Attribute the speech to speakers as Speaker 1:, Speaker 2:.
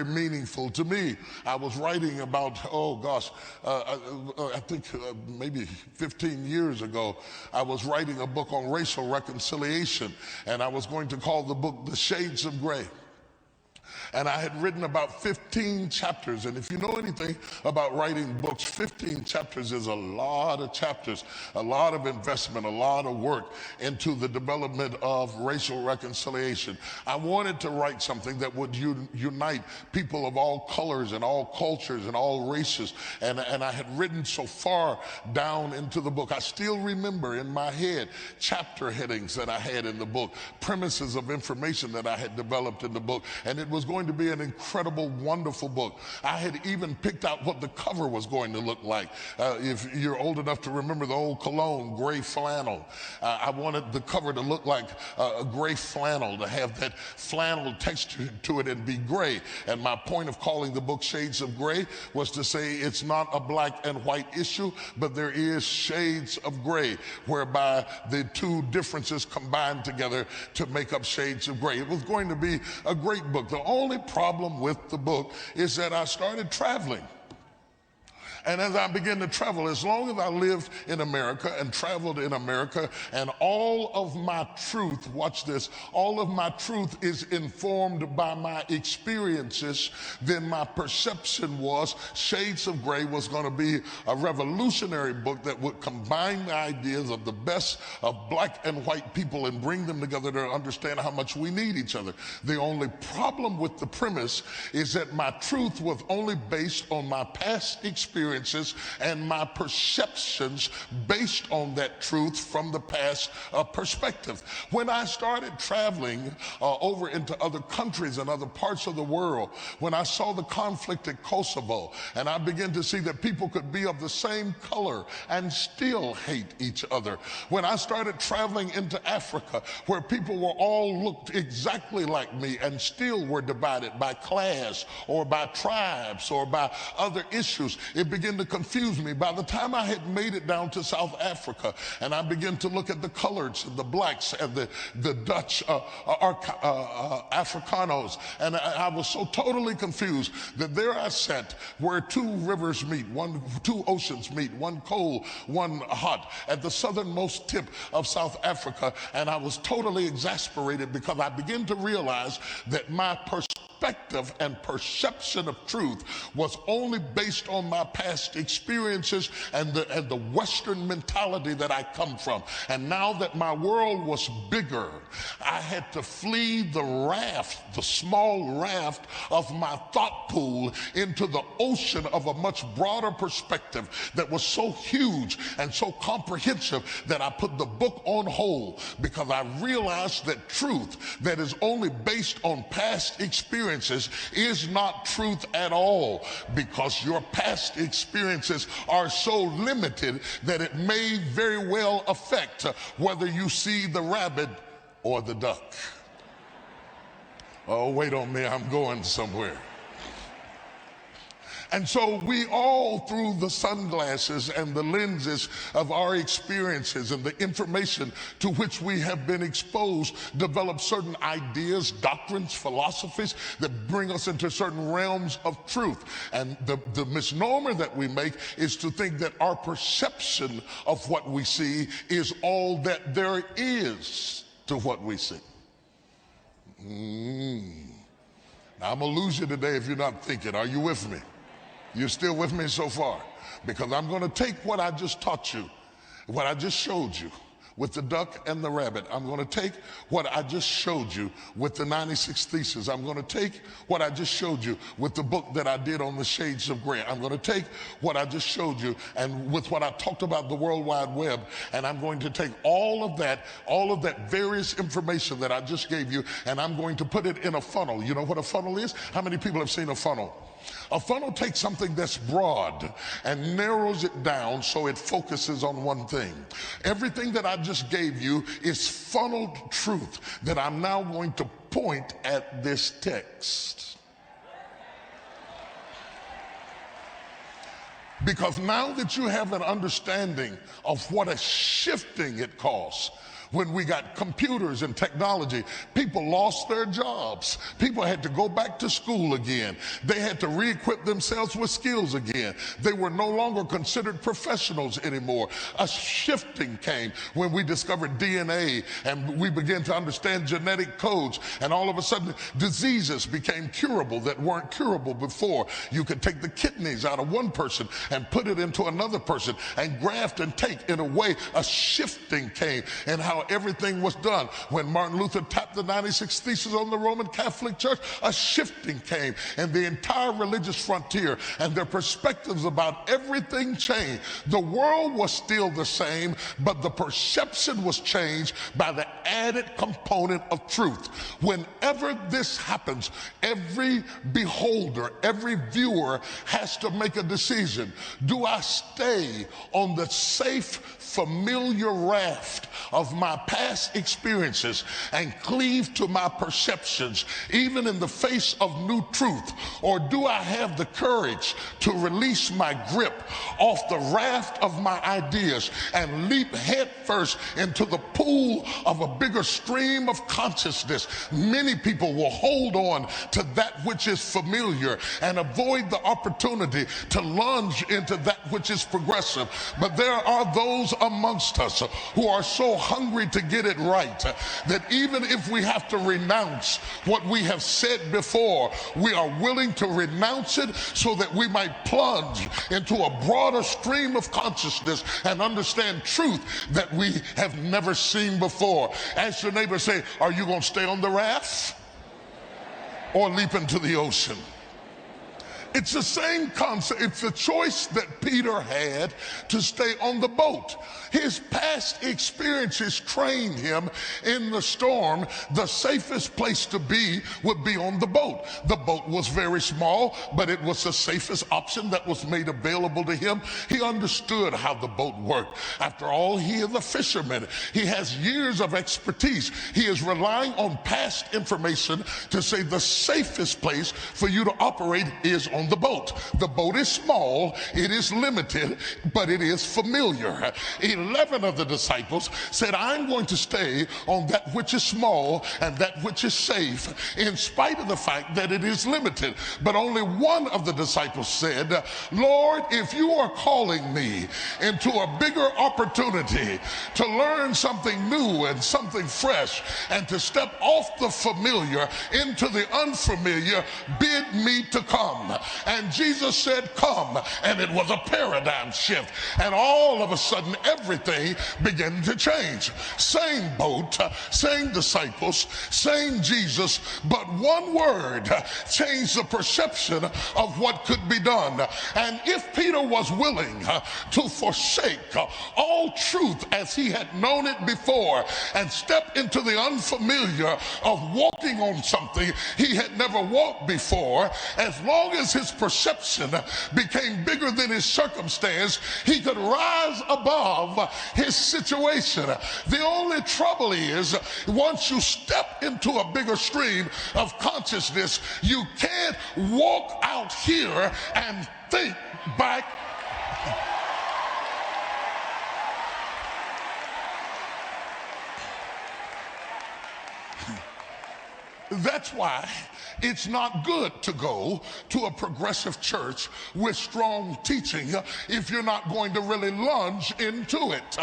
Speaker 1: meaningful to me. I was writing about, I think maybe 15 years ago, I was writing a book on racial reconciliation, and I was going to call the book The Shades of Gray. And I had written about 15 chapters. And if you know anything about writing books, 15 chapters is a lot of chapters, a lot of investment, a lot of work into the development of racial reconciliation. I wanted to write something that would unite people of all colors and all cultures and all races. And I had written so far down into the book. I still remember in my head chapter headings that I had in the book, premises of information that I had developed in the book. And it was going to be an incredible, wonderful book. I had even picked out what the cover was going to look like. If you're old enough to remember the old cologne, gray flannel, I wanted the cover to look like a gray flannel, to have that flannel texture to it and be gray. And my point of calling the book Shades of Gray was to say it's not a black and white issue, but there is shades of gray, whereby the two differences combine together to make up Shades of Gray. It was going to be a great book. The only problem with the book is that I started traveling. And as I began to travel, as long as I lived in America and traveled in America, and all of my truth, watch this, all of my truth is informed by my experiences, then my perception was Shades of Gray was going to be a revolutionary book that would combine the ideas of the best of black and white people and bring them together to understand how much we need each other. The only problem with the premise is that my truth was only based on my past experience and my perceptions based on that truth from the past perspective. When I started traveling over into other countries and other parts of the world, when I saw the conflict at Kosovo, and I began to see that people could be of the same color and still hate each other, when I started traveling into Africa, where people were all looked exactly like me and still were divided by class or by tribes or by other issues, it began to confuse me. By the time I had made it down to South Africa, and I began to look at the coloreds, the blacks, and the Dutch Africanos, and I was so totally confused that there I sat where two rivers meet, two oceans meet, one cold, one hot, at the southernmost tip of South Africa, and I was totally exasperated because I began to realize that my perspective and perception of truth was only based on my past experiences and the Western mentality that I come from. And now that my world was bigger, I had to flee the raft, the small raft of my thought pool, into the ocean of a much broader perspective that was so huge and so comprehensive that I put the book on hold, because I realized that truth that is only based on past experiences is not truth at all, because your past experiences are so limited that it may very well affect whether you see the rabbit or the duck. Oh, wait on me, I'm going somewhere. And so we all, through the sunglasses and the lenses of our experiences and the information to which we have been exposed, develop certain ideas, doctrines, philosophies that bring us into certain realms of truth. And the misnomer that we make is to think that our perception of what we see is all that there is to what we see. Now, I'm going to lose you today if you're not thinking. Are you with me? You're still with me so far? Because I'm going to take what I just taught you, what I just showed you with the duck and the rabbit. I'm going to take what I just showed you with the 96 Theses. I'm going to take what I just showed you with the book that I did on the Shades of Gray. I'm going to take what I just showed you and with what I talked about the World Wide Web, and I'm going to take all of that various information that I just gave you, and I'm going to put it in a funnel. You know what a funnel is? How many people have seen a funnel? A funnel takes something that's broad and narrows it down so it focuses on one thing. Everything that I just gave you is funneled truth that I'm now going to point at this text. Because now that you have an understanding of what a shifting it costs When we got computers and technology, people lost their jobs. People had to go back to school again. They had to re-equip themselves with skills again. They were no longer considered professionals anymore. A shifting came when we discovered DNA and we began to understand genetic codes, and all of a sudden diseases became curable that weren't curable before. You could take the kidneys out of one person and put it into another person and graft and take. In a way, a shifting came in how everything was done. When Martin Luther tapped the 96 Theses on the Roman Catholic Church, a shifting came, and the entire religious frontier and their perspectives about everything changed. The world was still the same, but the perception was changed by the added component of truth. Whenever this happens, every beholder, every viewer has to make a decision. Do I stay on the safe, familiar raft of my past experiences and cleave to my perceptions, even in the face of new truth? Or do I have the courage to release my grip off the raft of my ideas and leap headfirst into the pool of a bigger stream of consciousness? Many people will hold on to that which is familiar and avoid the opportunity to lunge into that which is progressive. But there are those amongst us who are so hungry to get it right that even if we have to renounce what we have said before, we are willing to renounce it so that we might plunge into a broader stream of consciousness and understand truth that we have never seen before. Ask your neighbor, say, are you going to stay on the raft or leap into the ocean? It's the same concept. It's the choice that Peter had to stay on the boat. His past experiences trained him in the storm. The safest place to be would be on the boat. The boat was very small, but it was the safest option that was made available to him. He understood how the boat worked. After all, he is a fisherman. He has years of expertise. He is relying on past information to say the safest place for you to operate is on the boat. The boat is small, it is limited, but it is familiar. 11 of the disciples said, I'm going to stay on that which is small and that which is safe, in spite of the fact that it is limited. But only one of the disciples said, Lord, if you are calling me into a bigger opportunity to learn something new and something fresh and to step off the familiar into the unfamiliar, bid me to come. And Jesus said, come. And it was a paradigm shift. And all of a sudden, everything began to change. Same boat, same disciples, same Jesus, but one word changed the perception of what could be done. And if Peter was willing to forsake all truth as he had known it before and step into the unfamiliar of walking on something he had never walked before, as long as his perception became bigger than his circumstance, he could rise above his situation. The only trouble is, once you step into a bigger stream of consciousness, you can't walk out here and think back. That's why it's not good to go to a progressive church with strong teaching if you're not going to really lunge into it.